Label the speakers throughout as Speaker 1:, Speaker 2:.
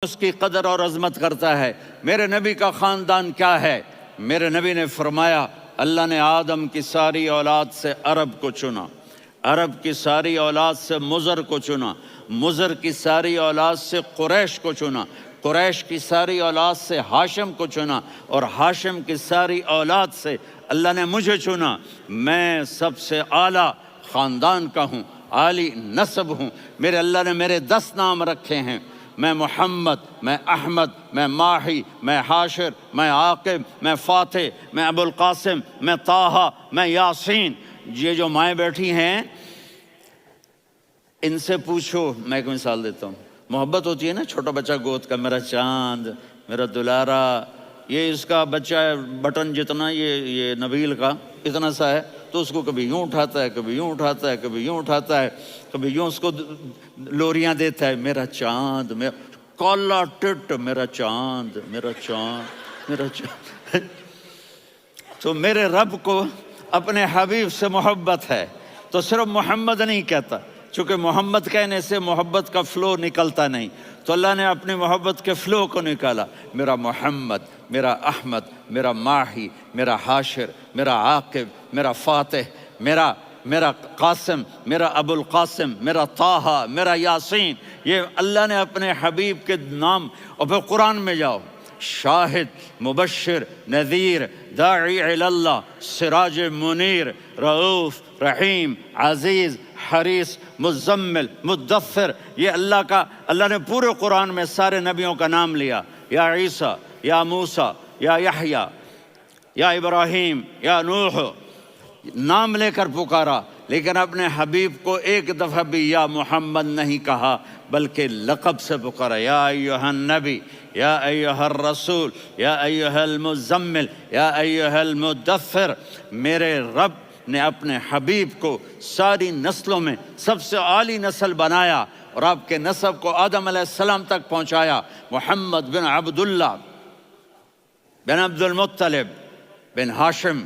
Speaker 1: اس کی قدر اور عظمت کرتا ہے۔ میرے نبی کا خاندان کیا ہے؟ میرے نبی نے فرمایا اللہ نے آدم کی ساری اولاد سے عرب کو چنا، عرب کی ساری اولاد سے مضر کو چنا، مضر کی ساری اولاد سے قریش کو چنا، قریش کی ساری اولاد سے ہاشم کو چنا، اور ہاشم کی ساری اولاد سے اللہ نے مجھے چنا۔ میں سب سے اعلیٰ خاندان کا ہوں، عالی نسب ہوں۔ میرے اللہ نے میرے 10 نام رکھے ہیں، میں محمد، میں احمد، میں ماہی، میں حاشر، میں عاقب، میں فاتح، میں ابو القاسم، میں طٰہٰ، میں یاسین۔ یہ جو مائیں بیٹھی ہیں ان سے پوچھو، میں ایک مثال دیتا ہوں، محبت ہوتی ہے نا، چھوٹا بچہ گود کا، میرا چاند، میرا دلارا، یہ اس کا بچہ ہے بٹن جتنا، یہ نبیل کا اتنا سا ہے، تو اس کو کبھی یوں اٹھاتا ہے، کبھی یوں اٹھاتا ہے، کبھی یوں اٹھاتا ہے، کبھی یوں اس کو لوریاں دیتا ہے، میرا چاند، میرا کالا ٹٹ، میرا چاند، میرا چاند، میرا چاند۔ تو میرے رب کو اپنے حبیب سے محبت ہے، تو صرف محمد نہیں کہتا، چونکہ محمد کہنے سے محبت کا فلو نکلتا نہیں، تو اللہ نے اپنی محبت کے فلو کو نکالا، میرا محمد، میرا احمد، میرا ماہی، میرا حاشر، میرا عاقب، میرا فاتح، میرا قاسم، میرا ابو القاسم، میرا طٰہٰ، میرا یاسین۔ یہ اللہ نے اپنے حبیب کے نام، اور پھر قرآن میں جاؤ، شاہد، مبشر، نذیر، داعی الی اللہ، سراج منیر، رؤوف، رحیم، عزیز، حریص، مزمل، مدثر، یہ اللہ نے پورے قرآن میں سارے نبیوں کا نام لیا، یا عیسیٰ، یا موسیٰ، یا یحییٰ، یا ابراہیم، یا نوح، نام لے کر پکارا، لیکن اپنے حبیب کو ایک دفعہ بھی یا محمد نہیں کہا، بلکہ لقب سے پکارا، یا ایھا النبی، یا ایھا الرسول، یا ایھا المزمل، یا ایھا المدثر۔ میرے رب نے اپنے حبیب کو ساری نسلوں میں سب سے عالی نسل بنایا، اور آپ کے نسب کو آدم علیہ السلام تک پہنچایا۔ محمد بن عبداللہ بن عبد المطلب بن ہاشم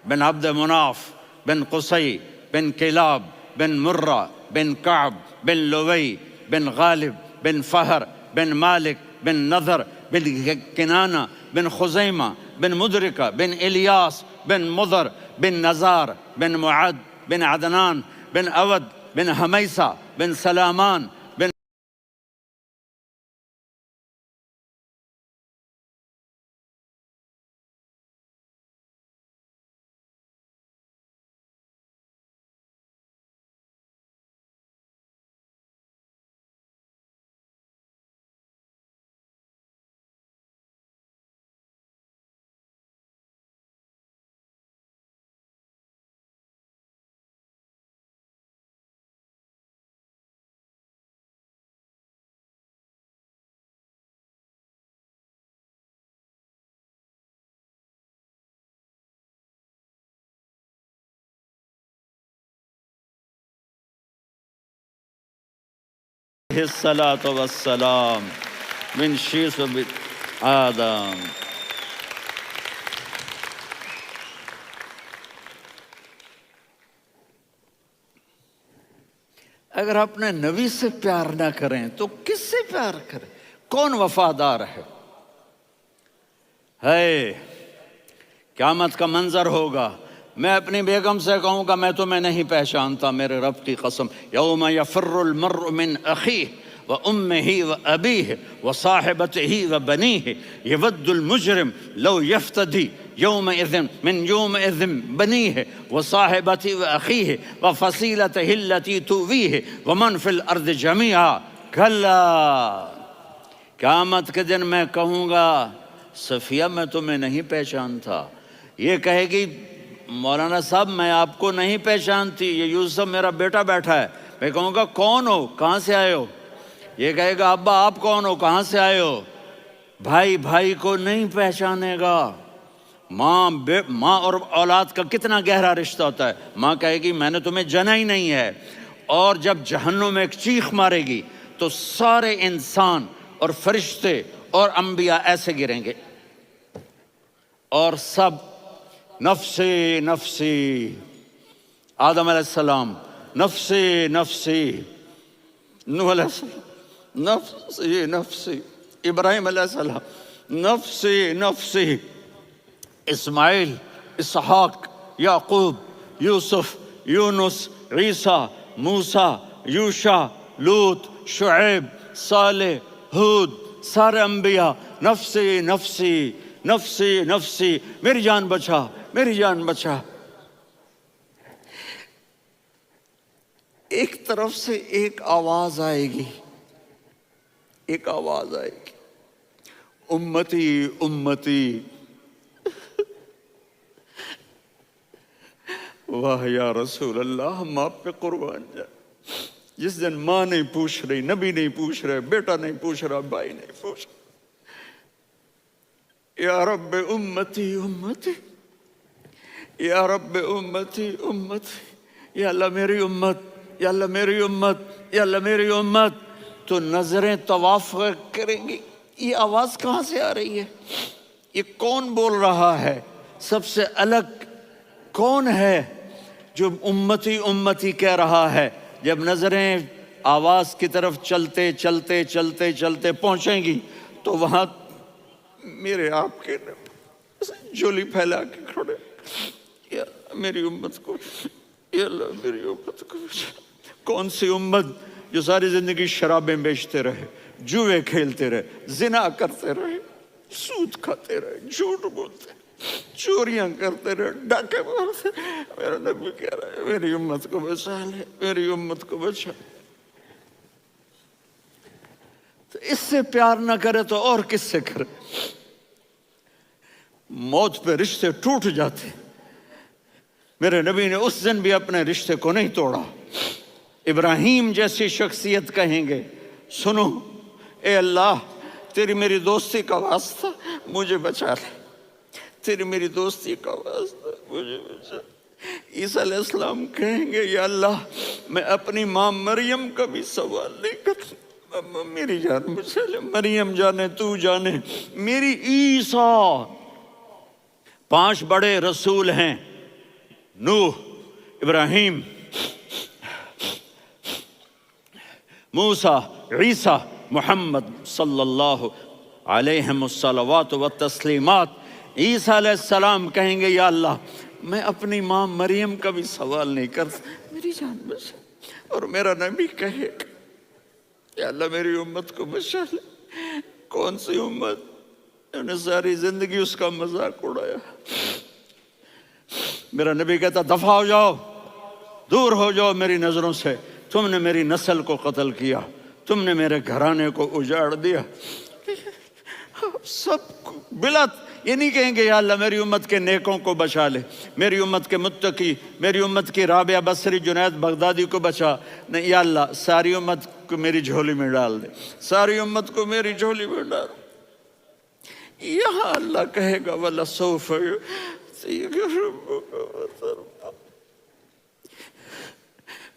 Speaker 1: بن عبد مناف بن قصی بن کلاب بن مرہ بن کعب بن لوی بن غالب بن فہر بن مالک بن نضر بن کنانہ بن خزیمہ بن مدرکہ بن الیاس بن مضر بن نزار بن معد بن عدنان بن اود بن حمیسہ بن سلامان بن الصلاۃ والسلام من شیث آدم۔ اگر اپنے نبی سے پیار نہ کریں تو کس سے پیار کریں؟ کون وفادار ہے؟ قیامت کا منظر ہوگا، میں اپنی بیگم سے کہوں گا میں تمہیں نہیں پہچانتا، میرے رب کی قسم، یوم یفر المرء من اخیہ وامہ وابیہ وصاحبتہ وبنیہ یود المجرم لو یفتدی یومئذ من یومئذ بنیہ وصاحبتہ واخیہ وفصیلتہ التی تؤویہ ومن فی الارض جمیعا کلا۔ قیامت کے دن میں کہوں گا صفیہ میں تمہیں نہیں پہچانتا، یہ کہے گی مولانا صاحب میں آپ کو نہیں پہچانتی، یہ یوسف میرا بیٹا بیٹھا ہے۔ میں کہوں گا کون ہو، کہاں سے آئے ہو؟ یہ کہے گا ابا آپ کون ہو، کہاں سے آئے ہو؟ بھائی بھائی کو نہیں پہچانے گا۔ ماں اور اولاد کا کتنا گہرا رشتہ ہوتا ہے، ماں کہے گی میں نے تمہیں جنا ہی نہیں ہے، اور جب جہنم میں ایک چیخ مارے گی تو سارے انسان اور فرشتے اور انبیاء ایسے گریں گے، اور سب نفسی نفسی، آدم علیہ السلام نفسی نفسی، نوح علیہ السلام نفسی نفسی، ابراہیم علیہ السلام نفسی نفسی، اسماعیل، اسحاق، یعقوب، یوسف، یونس، عیسیٰ، موسیٰ، یوشع، لوط، شعیب، صالح، ہود، سارے انبیاء نفسی نفسی نفسی نفسی، میری جان بچا، میری جان بچا۔ ایک طرف سے ایک آواز آئے گی، ایک آواز آئے گی، امتی امتی۔ واہ یا رسول اللہ، ہم آپ پہ قربان جائیں۔ جس دن ماں نہیں پوچھ رہی، نبی نہیں پوچھ رہے، بیٹا نہیں پوچھ رہا، بھائی نہیں پوچھ رہا، یا رب امتی امتی، یا رب امتی امتی، یا اللہ میری امت، یا اللہ میری امت، یا اللہ میری امت، تو نظریں طواف کریں گی۔ یہ آواز کہاں سے آ رہی ہے؟ یہ کون بول رہا ہے؟ سب سے الگ کون ہے جو امتی امتی کہہ رہا ہے؟ جب نظریں آواز کی طرف چلتے چلتے چلتے چلتے پہنچیں گی تو وہاں میرے آپ کے جھولی پھیلا کے کھڑے، یا اللہ میری امت کو، یا اللہ میری امت کو۔ کون سی امت جو ساری زندگی شرابیں بیچتے رہے، جوئے کھیلتے رہے، زنا کرتے رہے، سود کھاتے رہے، جھوٹ بولتے رہے، چوریاں کرتے رہے، ڈاکے مارتے رہے۔ میرا نبی کہہ رہا ہے میری امت کو بچا لے، میری امت کو بچا۔ تو اس سے پیار نہ کرے تو اور کس سے کرے؟ موت پہ رشتے ٹوٹ جاتے، میرے نبی نے اس دن بھی اپنے رشتے کو نہیں توڑا۔ ابراہیم جیسی شخصیت کہیں گے سنو اے اللہ تیری میری دوستی کا واسطہ مجھے بچا لے، تیری میری دوستی کا واسطہ مجھے بچا۔ عیسیٰ علیہ السلام کہیں گے یا اللہ میں اپنی ماں مریم کا بھی سوال نہیں کرتا، میری جان بچا لے، مریم جانے تو جانے میری عیسیٰ۔ 5 بڑے رسول ہیں، نوح، ابراہیم، موسیٰ، عیسیٰ، محمد صلی اللہ علیہ الصلوات والتسلیمات۔ عیسیٰ علیہ السلام کہیں گے یا اللہ میں اپنی ماں مریم کا بھی سوال نہیں کرتا، میری جان بچا۔ اور میرا نبی کہے یا اللہ میری امت کو بچا لے۔ کون سی امت انہوں نے ساری زندگی اس کا مذاق اڑایا؟ میرا نبی کہتا دفع ہو جاؤ، دور ہو جاؤ میری نظروں سے، تم نے میری نسل کو قتل کیا، تم نے میرے گھرانے کو اجاڑ دیا۔ سب بلا یہ نہیں کہیں گے یا اللہ میری امت کے نیکوں کو بچا لے، میری امت کے متقی، میری امت کی رابعہ بصری، جنید بغدادی کو بچا، نہیں یا اللہ ساری امت کو میری جھولی میں ڈال دے، ساری امت کو میری جھولی میں ڈال۔ یہاں اللہ کہے گا وَلَسَوْفَ يُعْطِيكَ رَبُّكَ فَتَرْضَىٰ۔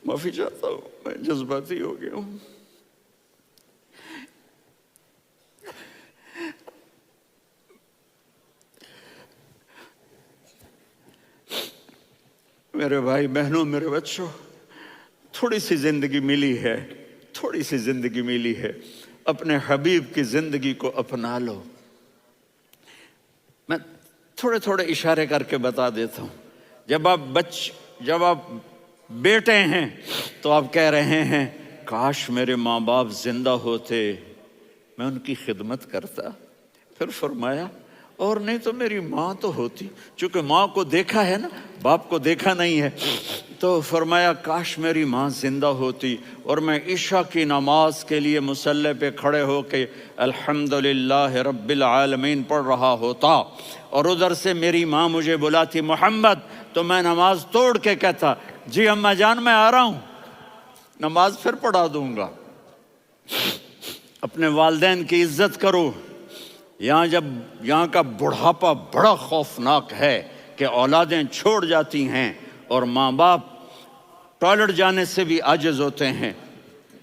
Speaker 1: معافی چاہتا ہوں میں جذباتی ہو گیا ہوں۔ میرے بھائی بہنوں، میرے بچوں، تھوڑی سی زندگی ملی ہے، تھوڑی سی زندگی ملی ہے، اپنے حبیب کی زندگی کو اپنا لو۔ میں تھوڑے تھوڑے اشارے کر کے بتا دیتا ہوں۔ جب آپ بیٹے ہیں تو آپ کہہ رہے ہیں کاش میرے ماں باپ زندہ ہوتے، میں ان کی خدمت کرتا۔ پھر فرمایا اور نہیں تو میری ماں تو ہوتی، چونکہ ماں کو دیکھا ہے نا، باپ کو دیکھا نہیں ہے، تو فرمایا کاش میری ماں زندہ ہوتی اور میں عشاء کی نماز کے لیے مصلی پہ کھڑے ہو کے الحمدللہ رب العالمین پڑھ رہا ہوتا، اور ادھر سے میری ماں مجھے بلاتی محمد، تو میں نماز توڑ کے کہتا جی اماں جان میں آ رہا ہوں، نماز پھر پڑھا دوں گا۔ اپنے والدین کی عزت کرو۔ یہاں کا بڑھاپا بڑا خوفناک ہے کہ اولادیں چھوڑ جاتی ہیں اور ماں باپ ٹوائلٹ جانے سے بھی عاجز ہوتے ہیں۔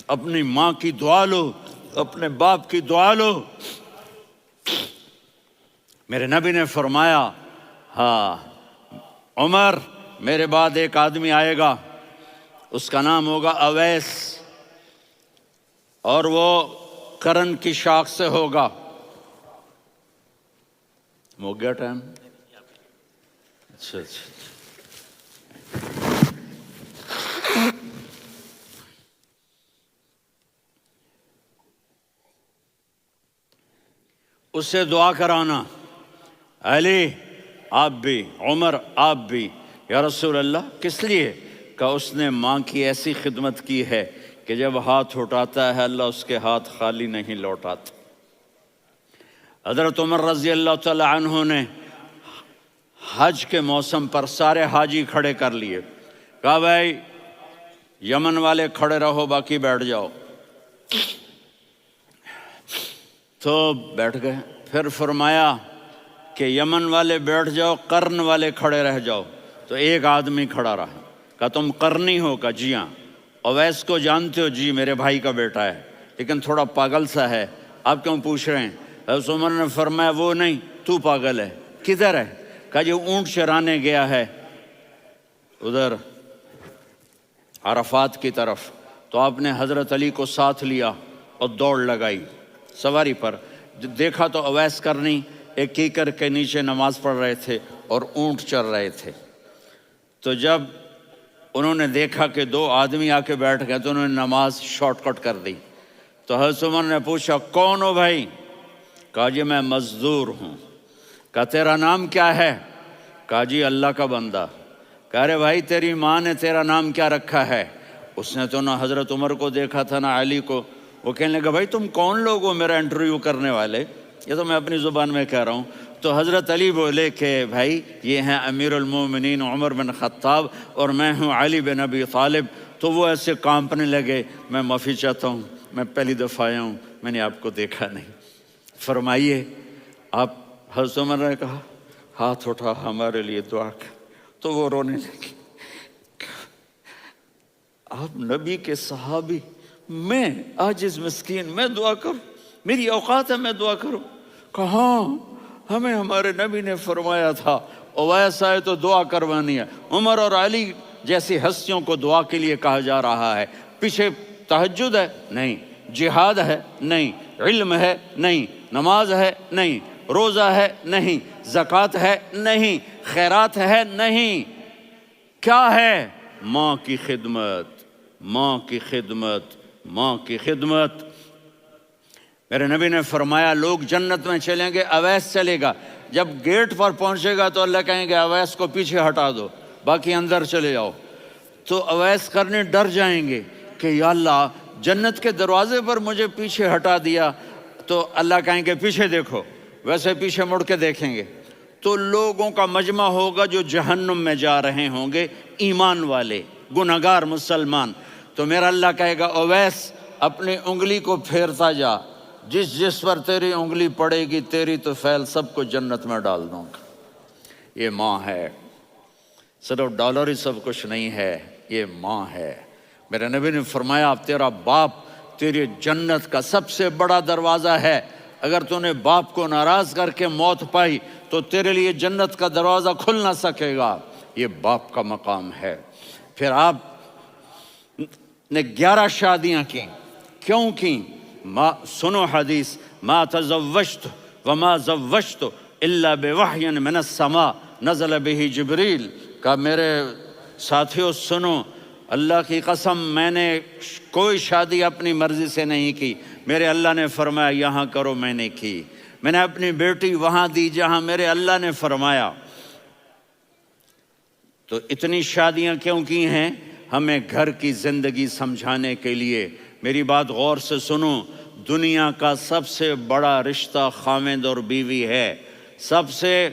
Speaker 1: اپنی ماں کی دعا لو، اپنے باپ کی دعا لو۔ میرے نبی نے فرمایا ہاں عمر میرے بعد ایک آدمی آئے گا، اس کا نام ہوگا اویس، اور وہ قرن کی شاخ سے ہوگا۔ ہو گیا ٹائم؟ اچھا اچھا، اس سے دعا کرانا، علی آپ بھی، عمر آپ بھی۔ یا رسول اللہ کس لیے؟ کہ اس نے ماں کی ایسی خدمت کی ہے کہ جب ہاتھ اٹھاتا ہے اللہ اس کے ہاتھ خالی نہیں لوٹاتا۔ حضرت عمر رضی اللہ تعالی عنہ نے حج کے موسم پر سارے حاجی کھڑے کر لیے، کہا بھائی یمن والے کھڑے رہو، باقی بیٹھ جاؤ۔ تو بیٹھ گئے۔ پھر فرمایا کہ یمن والے بیٹھ جاؤ، قرن والے کھڑے رہ جاؤ۔ تو ایک آدمی کھڑا رہا، کہا تم قرنی ہو؟ کہا جی ہاں۔ اویس کو جانتے ہو؟ جی میرے بھائی کا بیٹا ہے، لیکن تھوڑا پاگل سا ہے، آپ کیوں پوچھ رہے ہیں؟ حضرت عمر نے فرمایا وہ نہیں، تو پاگل ہے۔ کدھر ہے؟ کہا جی اونٹ چرانے گیا ہے ادھر عرفات کی طرف۔ تو آپ نے حضرت علی کو ساتھ لیا اور دوڑ لگائی سواری پر۔ دیکھا تو اویس کرنی ایک کیکر کے نیچے نماز پڑھ رہے تھے اور اونٹ چر رہے تھے۔ تو جب انہوں نے دیکھا کہ دو آدمی آ کے بیٹھ گئے تو انہوں نے نماز شارٹ کٹ کر دی۔ تو حضرت عمر نے پوچھا کون ہو بھائی؟ کہا جی میں مزدور ہوں۔ کہا تیرا نام کیا ہے؟ کہا جی اللہ کا بندہ۔ کہا ارے بھائی تیری ماں نے تیرا نام کیا رکھا ہے؟ اس نے تو نہ حضرت عمر کو دیکھا تھا نہ علی کو۔ وہ کہنے لگا بھائی تم کون لوگ ہو میرا انٹرویو کرنے والے؟ یہ تو میں اپنی زبان میں کہہ رہا ہوں۔ تو حضرت علی بولے کہ بھائی یہ ہیں امیر المومنین عمر بن خطاب اور میں ہوں علی بن ابی طالب۔ تو وہ ایسے کانپنے لگے، میں معافی چاہتا ہوں، میں پہلی دفعہ آیا ہوں، میں نے آپ کو دیکھا نہیں، فرمائیے آپ۔ حضرت عمر نے کہا ہاتھ اٹھا ہمارے لیے دعا کر۔ تو وہ رونے لگے، آپ نبی کے صحابی، میں عاجز مسکین میں دعا کروں؟ میری اوقات ہے میں دعا کروں؟ کہاں ہمیں ہمارے نبی نے فرمایا تھا اویس آئے تو دعا کروانی ہے۔ عمر اور علی جیسی ہستیوں کو دعا کے لیے کہا جا رہا ہے۔ پیچھے تہجد ہے؟ نہیں۔ جہاد ہے؟ نہیں۔ علم ہے؟ نہیں۔ نماز ہے؟ نہیں۔ روزہ ہے؟ نہیں۔ زکوٰۃ ہے؟ نہیں۔ خیرات ہے؟ نہیں۔ کیا ہے؟ ماں کی خدمت، ماں کی خدمت، ماں کی خدمت۔ میرے نبی نے فرمایا لوگ جنت میں چلیں گے، اویس چلے گا۔ جب گیٹ پر پہنچے گا تو اللہ کہیں گے اویس کو پیچھے ہٹا دو، باقی اندر چلے جاؤ۔ تو اویس کرنے ڈر جائیں گے کہ یا اللہ جنت کے دروازے پر مجھے پیچھے ہٹا دیا۔ تو اللہ کہیں گے پیچھے دیکھو، ویسے پیچھے مڑ کے دیکھیں گے تو لوگوں کا مجمع ہوگا جو جہنم میں جا رہے ہوں گے، ایمان والے، گنہگار مسلمان۔ تو میرا اللہ کہے گا اویس اپنی انگلی کو پھیرتا جا، جس جس پر تیری انگلی پڑے گی تیری تو فیل سب کو جنت میں ڈال دوں گا۔ یہ ماں ہے، صرف ڈالر ہی سب کچھ نہیں ہے، یہ ماں ہے۔ میرے نبی نے فرمایا اب تیرا باپ تیری جنت کا سب سے بڑا دروازہ ہے، اگر تو نے باپ کو ناراض کر کے موت پائی تو تیرے لیے جنت کا دروازہ کھل نہ سکے گا۔ یہ باپ کا مقام ہے۔ پھر آپ نے 11 شادیاں کی، کیوں کی؟ سنو حدیث، ما تزوجت وما زوجت الا بوحی من السماء نزل به جبریل۔ کہ میرے ساتھیوں سنو، اللہ کی قسم میں نے کوئی شادی اپنی مرضی سے نہیں کی، میرے اللہ نے فرمایا یہاں کرو، میں نے کی۔ میں نے اپنی بیٹی وہاں دی جہاں میرے اللہ نے فرمایا۔ تو اتنی شادیاں کیوں کی ہیں؟ ہمیں گھر کی زندگی سمجھانے کے لیے۔ میری بات غور سے سنو، دنیا کا سب سے بڑا رشتہ خاوند اور بیوی ہے، سب سے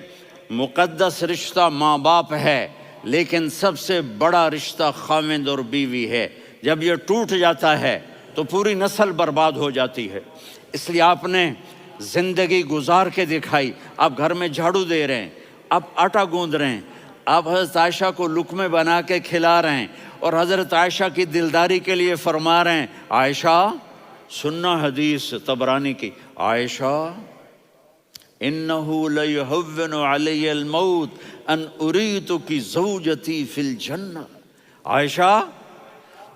Speaker 1: مقدس رشتہ ماں باپ ہے، لیکن سب سے بڑا رشتہ خاوند اور بیوی ہے۔ جب یہ ٹوٹ جاتا ہے تو پوری نسل برباد ہو جاتی ہے۔ اس لیے آپ نے زندگی گزار کے دکھائی۔ آپ گھر میں جھاڑو دے رہے ہیں، آپ آٹا گوندھ رہے ہیں، آپ حضرت عائشہ کو لقمے بنا کے کھلا رہے ہیں، اور حضرت عائشہ کی دلداری کے لیے فرما رہے ہیں عائشہ سننا حدیث طبرانی کی، عائشہ انہو لیہون علی الموت ان اریتک زوجتی فی الجنہ۔ عائشہ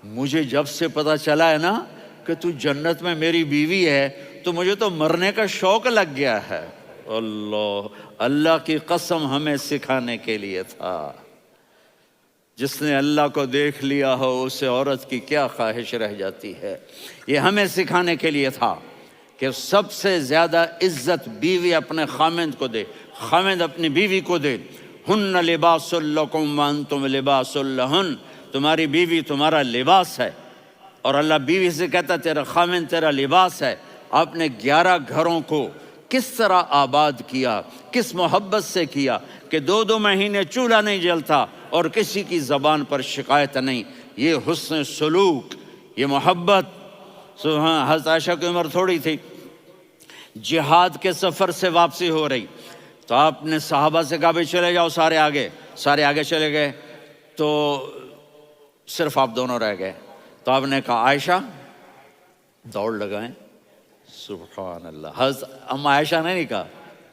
Speaker 1: مجھے جب سے پتہ چلا ہے نا کہ تو جنت میں میری بیوی ہے تو مجھے تو مرنے کا شوق لگ گیا ہے۔ اللہ کی قسم ہمیں سکھانے کے لیے تھا۔ جس نے اللہ کو دیکھ لیا ہو اسے عورت کی کیا خواہش رہ جاتی ہے۔ یہ ہمیں سکھانے کے لیے تھا کہ سب سے زیادہ عزت بیوی اپنے خامند کو دے، خامند اپنی بیوی کو دے۔ ہن لباس لکم وانتم لباس لہن، تمہاری بیوی تمہارا لباس ہے، اور اللہ بیوی سے کہتا تیرا خامند تیرا لباس ہے۔ آپ نے 11 گھروں کو کس طرح آباد کیا، کس محبت سے کیا کہ 2 مہینے چولہا نہیں جلتا اور کسی کی زبان پر شکایت نہیں۔ یہ حسن سلوک، یہ محبت۔ حضرت عائشہ کی عمر تھوڑی تھی، جہاد کے سفر سے واپسی ہو رہی، تو آپ نے صحابہ سے کہا بھائی چلے جاؤ سارے آگے چلے گئے، تو صرف آپ دونوں رہ گئے۔ تو آپ نے کہا عائشہ دوڑ لگائیں۔ سبحان اللہ، حضرت اما عائشہ نے نہیں کہا،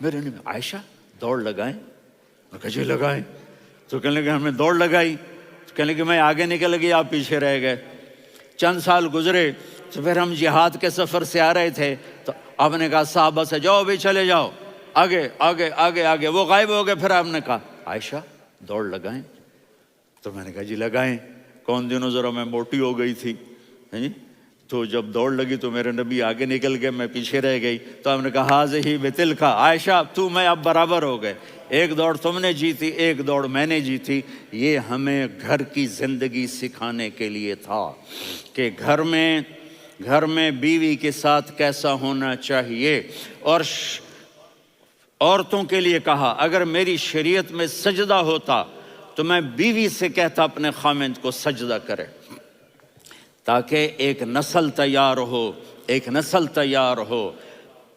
Speaker 1: میرے نے عائشہ دوڑ لگائیں، میں کہا جی لگائیں۔ تو کہنے لگے ہم نے دوڑ لگائی، تو کہنے لگے میں آگے نکل گئی آپ پیچھے رہ گئے۔ چند سال گزرے تو پھر ہم جہاد کے سفر سے آ رہے تھے، تو آپ نے کہا صحابہ سے جاؤ بھی چلے جاؤ آگے آگے آگے آگے، وہ غائب ہو گئے۔ پھر آپ نے کہا عائشہ دوڑ لگائیں، تو میں نے کہا جی لگائیں۔ کون دنوں ذرا میں موٹی ہو گئی تھی، تو جب دوڑ لگی تو میرے نبی آگے نکل گئے، میں پیچھے رہ گئی۔ تو ہم نے کہا ہاذہ بتلک، عائشہ تو میں اب برابر ہو گئے، ایک دوڑ تم نے جیتی ایک دوڑ میں نے جیتی۔ یہ ہمیں گھر کی زندگی سکھانے کے لیے تھا کہ گھر میں بیوی کے ساتھ کیسا ہونا چاہیے۔ اور عورتوں کے لیے کہا اگر میری شریعت میں سجدہ ہوتا تو میں بیوی سے کہتا اپنے خامند کو سجدہ کرے، تاکہ ایک نسل تیار ہو،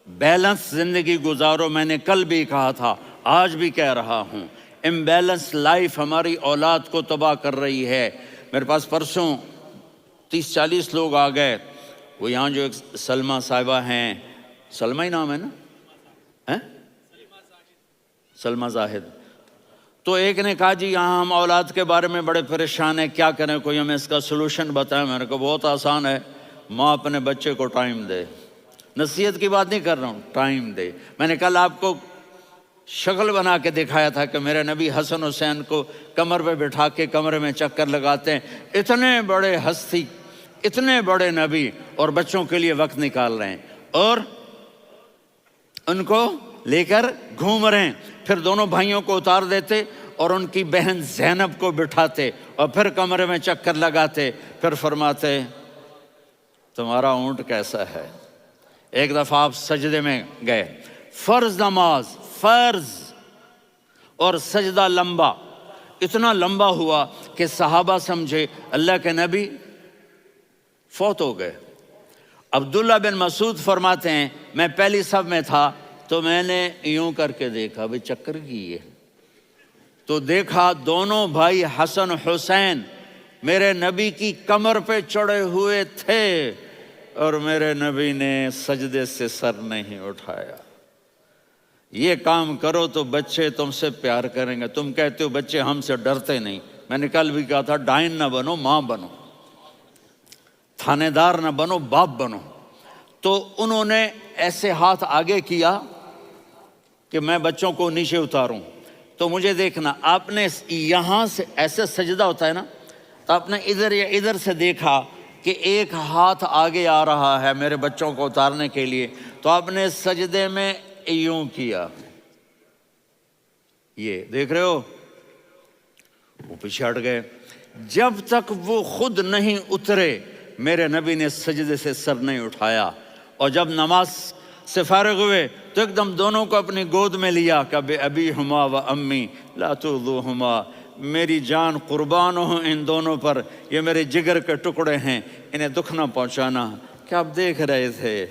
Speaker 1: بیلنس زندگی گزارو۔ میں نے کل بھی کہا تھا، آج بھی کہہ رہا ہوں، امبیلنس لائف ہماری اولاد کو تباہ کر رہی ہے۔ میرے پاس پرسوں 30-40 لوگ آ گئے، وہ یہاں جو ایک سلمہ صاحبہ ہیں، سلمہ ہی نام ہے نا، سلمہ زاہد، تو ایک نے کہا جی یہاں ہم اولاد کے بارے میں بڑے پریشان ہیں، کیا کریں، کوئی ہمیں اس کا سلوشن بتائیں۔ میں نے کہا بہت آسان ہے، ماں اپنے بچے کو ٹائم دے، نصیحت کی بات نہیں کر رہا ہوں، ٹائم دے۔ میں نے کل آپ کو شکل بنا کے دکھایا تھا کہ میرے نبی حسن حسین کو کمر پہ بٹھا کے کمرے میں چکر لگاتے ہیں۔ اتنے بڑے ہستی، اتنے بڑے نبی، اور بچوں کے لیے وقت نکال رہے ہیں اور ان کو لے کر گھوم رہے ہیں۔ پھر دونوں بھائیوں کو اتار دیتے اور ان کی بہن زینب کو بٹھاتے اور پھر کمرے میں چکر لگاتے، پھر فرماتے تمہارا اونٹ کیسا ہے۔ ایک دفعہ آپ سجدے میں گئے، فرض نماز، فرض، اور سجدہ لمبا، اتنا لمبا ہوا کہ صحابہ سمجھے اللہ کے نبی فوت ہو گئے۔ عبداللہ بن مسعود فرماتے ہیں میں پہلی صف میں تھا تو میں نے یوں کر کے دیکھا، بھئی چکر کی ہے، تو دیکھا دونوں بھائی حسن حسین میرے نبی کی کمر پہ چڑھے ہوئے تھے اور میرے نبی نے سجدے سے سر نہیں اٹھایا۔ یہ کام کرو تو بچے تم سے پیار کریں گے۔ تم کہتے ہو بچے ہم سے ڈرتے نہیں، میں نے کل بھی کہا تھا ڈائن نہ بنو، ماں بنو، تھانے دار نہ بنو، باپ بنو۔ تو انہوں نے ایسے ہاتھ آگے کیا کہ میں بچوں کو نیچے اتاروں، تو مجھے دیکھنا، آپ نے یہاں سے ایسے سجدہ ہوتا ہے نا، تو آپ نے ادھر یا ادھر سے دیکھا کہ ایک ہاتھ آگے آ رہا ہے میرے بچوں کو اتارنے کے لیے، تو آپ نے سجدے میں یوں کیا، یہ دیکھ رہے ہو، وہ پیچھے ہٹ گئے۔ جب تک وہ خود نہیں اترے میرے نبی نے سجدے سے سر نہیں اٹھایا۔ اور جب نماز سے فارغ ہوئے تو ایک دم دونوں کو اپنی گود میں لیا کہ بے ابی ہما و امی لا تؤذوہما، میری جان قربان ہو ان دونوں پر، یہ میرے جگر کے ٹکڑے ہیں، انہیں دکھ نہ پہنچانا۔ کیا آپ دیکھ رہے تھے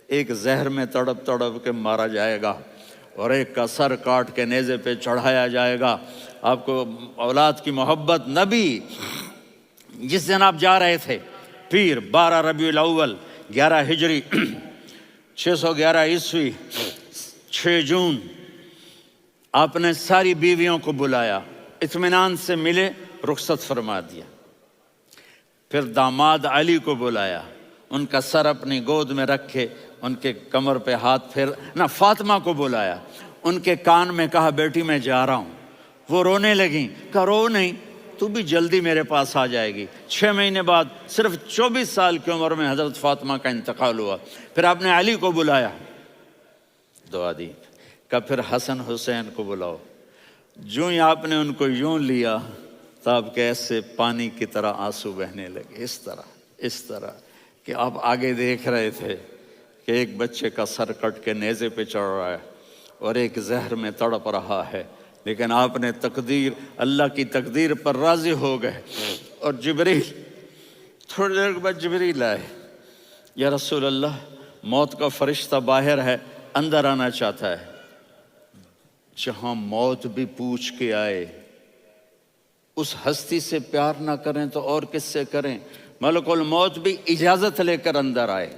Speaker 1: ایک زہر میں تڑپ تڑپ کے مارا جائے گا اور ایک کا سر کاٹ کے نیزے پہ چڑھایا جائے گا۔ آپ کو اولاد کی محبت، نبی جس دن آپ جا رہے تھے پیر 12 ربیع الاول 11 ہجری 611 عیسوی 6 جون، آپ نے ساری بیویوں کو بلایا، اطمینان سے ملے، رخصت فرما دیا۔ پھر داماد علی کو بلایا ان کا سر اپنی گود میں رکھے، ان کے کمر پہ ہاتھ پھیر نہ، فاطمہ کو بلایا، ان کے کان میں کہا بیٹی میں جا رہا ہوں۔ وہ رونے لگیں، کہا رو نہیں، تو بھی جلدی میرے پاس آ جائے گی۔ 6 مہینے بعد صرف 24 سال کی عمر میں حضرت فاطمہ کا انتقال ہوا۔ پھر آپ نے علی کو بلایا، دعا دی، کہا پھر حسن حسین کو بلاؤ۔ جو ہی آپ نے ان کو یوں لیا تو آپ کے ایسے پانی کی طرح آنسو بہنے لگے، اس طرح کہ آپ آگے دیکھ رہے تھے کہ ایک بچے کا سر کٹ کے نیزے پہ چڑھ رہا ہے اور ایک زہر میں تڑپ رہا ہے، لیکن آپ نے تقدیر، اللہ کی تقدیر پر راضی ہو گئے۔ اور جبریل، تھوڑی دیر کے بعد جبریل آئے، یا رسول اللہ موت کا فرشتہ باہر ہے، اندر آنا چاہتا ہے۔ جہاں موت بھی پوچھ کے آئے، اس ہستی سے پیار نہ کریں تو اور کس سے کریں؟ ملک الموت بھی اجازت لے کر اندر آئے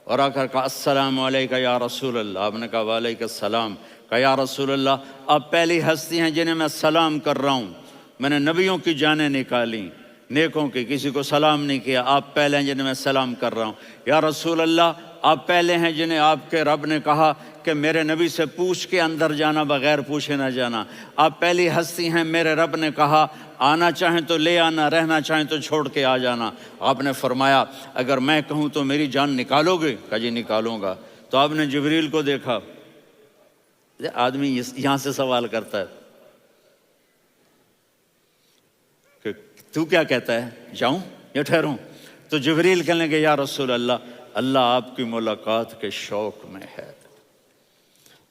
Speaker 1: اور آ کر کہا السلام علیکہ یا رسول اللہ۔ آپ نے کہا وعلیکم السلام۔ کہا یا رسول اللہ آپ پہلی ہستی ہیں جنہیں میں سلام کر رہا ہوں، میں نے نبیوں کی جانیں نکالی، نیکوں کی، کسی کو سلام نہیں کیا، آپ پہلے ہیں جنہیں میں سلام کر رہا ہوں۔ یا رسول اللہ آپ پہلے ہیں جنہیں آپ کے رب نے کہا کہ میرے نبی سے پوچھ کے اندر جانا، بغیر پوچھے نہ جانا۔ آپ پہلی ہستی ہیں، میرے رب نے کہا آنا چاہیں تو لے آنا، رہنا چاہیں تو چھوڑ کے آ جانا۔ آپ نے فرمایا اگر میں کہوں تو میری جان نکالو گے؟ کہا جی نکالوں گا۔ تو آپ نے جبریل کو دیکھا، آدمی یہاں سے سوال کرتا ہے کہ تو کیا کہتا ہے، جاؤں یا ٹھہروں؟ تو جبریل کہنے لگے یا رسول اللہ، اللہ آپ کی ملاقات کے شوق میں ہے۔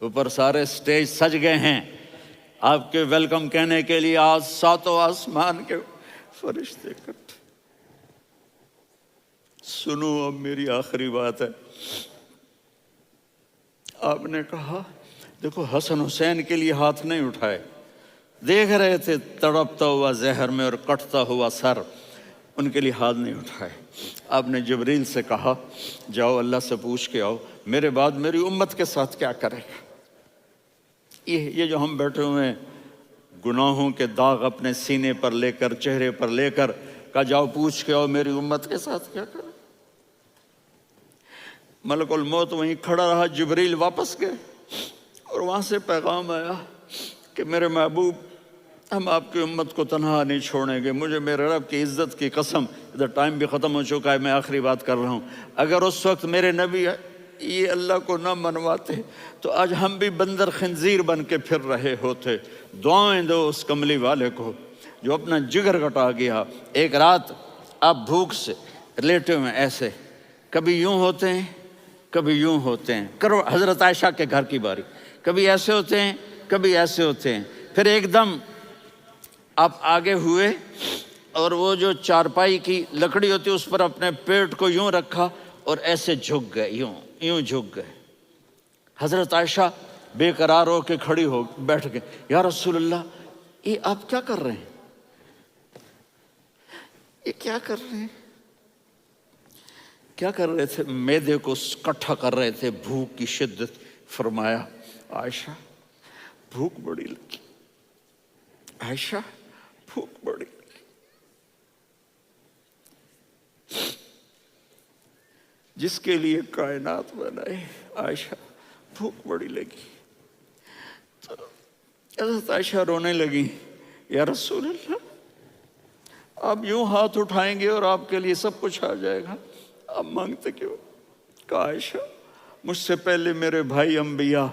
Speaker 1: اوپر سارے سٹیج سج گئے ہیں آپ کے ویلکم کہنے کے لیے، آج 7 آسمان کے فرشتے اکٹھے۔ سنو اب میری آخری بات ہے۔ آپ نے کہا دیکھو حسن حسین کے لیے ہاتھ نہیں اٹھائے، دیکھ رہے تھے تڑپتا ہوا زہر میں اور کٹتا ہوا سر، ان کے لیے ہاتھ نہیں اٹھائے۔ آپ نے جبریل سے کہا جاؤ اللہ سے پوچھ کے آؤ میرے بعد میری امت کے ساتھ کیا کرے گا۔ یہ جو ہم بیٹھے ہوئے ہیں گناہوں کے داغ اپنے سینے پر لے کر، چہرے پر لے کر، کہا جاؤ پوچھ کے آؤ میری امت کے ساتھ کیا کرے۔ ملک الموت وہیں کھڑا رہا، جبریل واپس گئے اور وہاں سے پیغام آیا کہ میرے محبوب ہم آپ کی امت کو تنہا نہیں چھوڑیں گے، مجھے میرے رب کی عزت کی قسم، ادھر ٹائم بھی ختم ہو چکا ہے، میں آخری بات کر رہا ہوں، اگر اس وقت میرے نبی یہ اللہ کو نہ منواتے تو آج ہم بھی بندر خنزیر بن کے پھر رہے ہوتے۔ دعائیں دو اس کملی والے کو جو اپنا جگر کٹا گیا۔ ایک رات آپ بھوک سے لیٹے ہوئے ایسے، کبھی یوں ہوتے ہیں کبھی یوں ہوتے ہیں، کرو حضرت عائشہ کے گھر کی باری، کبھی ایسے ہوتے ہیں کبھی ایسے ہوتے ہیں، پھر ایک دم آپ آگے ہوئے اور وہ جو چارپائی کی لکڑی ہوتی اس پر اپنے پیٹ کو یوں رکھا اور ایسے جھک گئے، یوں جھک گئے۔ حضرت عائشہ بے قرار ہو کے کھڑی ہو بیٹھ گئے، یا رسول اللہ یہ آپ کیا کر رہے ہیں، یہ کیا کر رہے ہیں؟ کیا کر رہے تھے؟ معدے کو کٹھا کر رہے تھے، بھوک کی شدت۔ فرمایا عائشہ بھوک بڑی لگی، عائشہ بھوک بڑی لگی۔ جس کے لیے کائنات بنائے، عائشہ بھوک بڑی لگی۔ تو حضرت عائشہ رونے لگی، یا رسول اللہ آپ یوں ہاتھ اٹھائیں گے اور آپ کے لیے سب کچھ آ جائے گا، آپ مانگتے کیوں؟ کہا عائشہ مجھ سے پہلے میرے بھائی انبیاء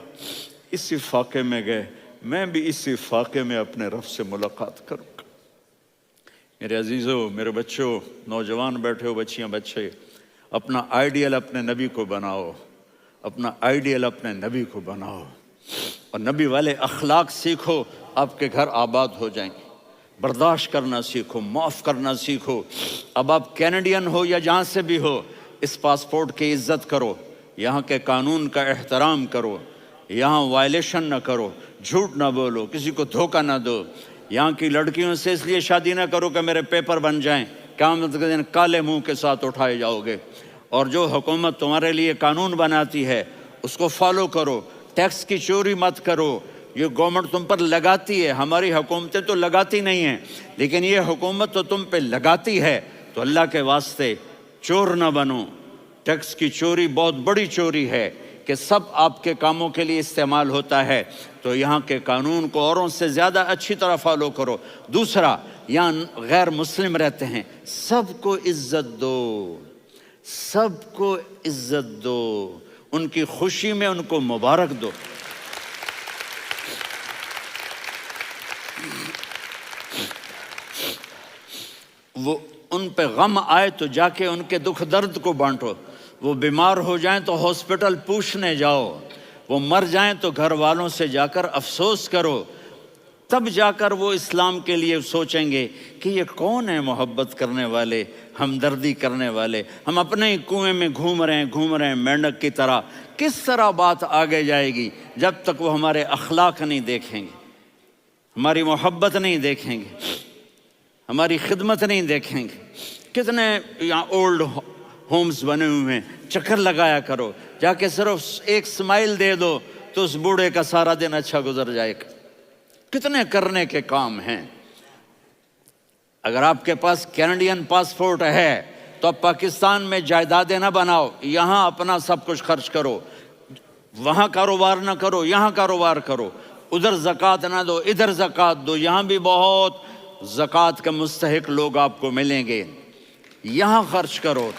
Speaker 1: اسی فاقے میں گئے، میں بھی اسی فاقے میں اپنے رب سے ملاقات کروں گا۔ میرے عزیزوں، میرے بچوں، نوجوان بیٹھے ہو، بچیاں بچے، اپنا آئیڈیل اپنے نبی کو بناؤ، اپنا آئیڈیل اپنے نبی کو بناؤ اور نبی والے اخلاق سیکھو، آپ کے گھر آباد ہو جائیں گے۔ برداشت کرنا سیکھو، معاف کرنا سیکھو۔ اب آپ کینیڈین ہو یا جہاں سے بھی ہو، اس پاسپورٹ کی عزت کرو، یہاں کے قانون کا احترام کرو، یہاں وائلیشن نہ کرو، جھوٹ نہ بولو، کسی کو دھوکہ نہ دو۔ یہاں کی لڑکیوں سے اس لیے شادی نہ کرو کہ میرے پیپر بن جائیں، قیامت کے دن کالے منہ کے ساتھ اٹھائے جاؤ گے۔ اور جو حکومت تمہارے لیے قانون بناتی ہے اس کو فالو کرو، ٹیکس کی چوری مت کرو۔ یہ گورنمنٹ تم پر لگاتی ہے، ہماری حکومتیں تو لگاتی نہیں ہیں، لیکن یہ حکومت تو تم پہ لگاتی ہے، تو اللہ کے واسطے چور نہ بنو، ٹیکس کی چوری بہت بڑی چوری ہے کہ سب آپ کے کاموں کے لیے استعمال ہوتا ہے، تو یہاں کے قانون کو اوروں سے زیادہ اچھی طرح فالو کرو۔ دوسرا، یہاں غیر مسلم رہتے ہیں، سب کو عزت دو، سب کو عزت دو، ان کی خوشی میں ان کو مبارک دو۔ وہ ان پہ غم آئے تو جا کے ان کے دکھ درد کو بانٹو، وہ بیمار ہو جائیں تو ہاسپٹل پوچھنے جاؤ، وہ مر جائیں تو گھر والوں سے جا کر افسوس کرو، تب جا کر وہ اسلام کے لیے سوچیں گے کہ یہ کون ہے محبت کرنے والے، ہمدردی کرنے والے۔ ہم اپنے ہی کنویں میں گھوم رہے ہیں مینڈک کی طرح۔ کس طرح بات آگے جائے گی جب تک وہ ہمارے اخلاق نہیں دیکھیں گے، ہماری محبت نہیں دیکھیں گے، ہماری خدمت نہیں دیکھیں گے۔ کتنے یہاں اولڈ ہومز بنے ہوئے ہیں، چکر لگایا کرو، جا کے صرف ایک سمائل دے دو تو اس بوڑھے کا سارا دن اچھا گزر جائے گا۔ کتنے کرنے کے کام ہیں۔ اگر آپ کے پاس کینیڈین پاسپورٹ ہے تو آپ پاکستان میں جائیدادیں نہ بناؤ، یہاں اپنا سب کچھ خرچ کرو، وہاں کاروبار نہ کرو، یہاں کاروبار کرو، ادھر زکوٰۃ نہ دو، ادھر زکوٰۃ دو، یہاں بھی بہت زکوٰۃ کے مستحق لوگ آپ کو ملیں گے، یہاں خرچ کرو۔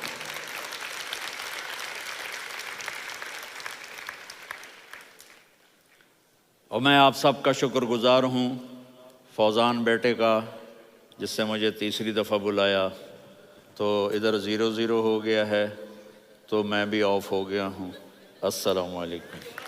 Speaker 1: اور میں آپ سب کا شکر گزار ہوں، فوزان بیٹے کا، جس سے مجھے تیسری دفعہ بلایا، تو ادھر 0-0 ہو گیا ہے تو میں بھی آف ہو گیا ہوں۔ السلام علیکم۔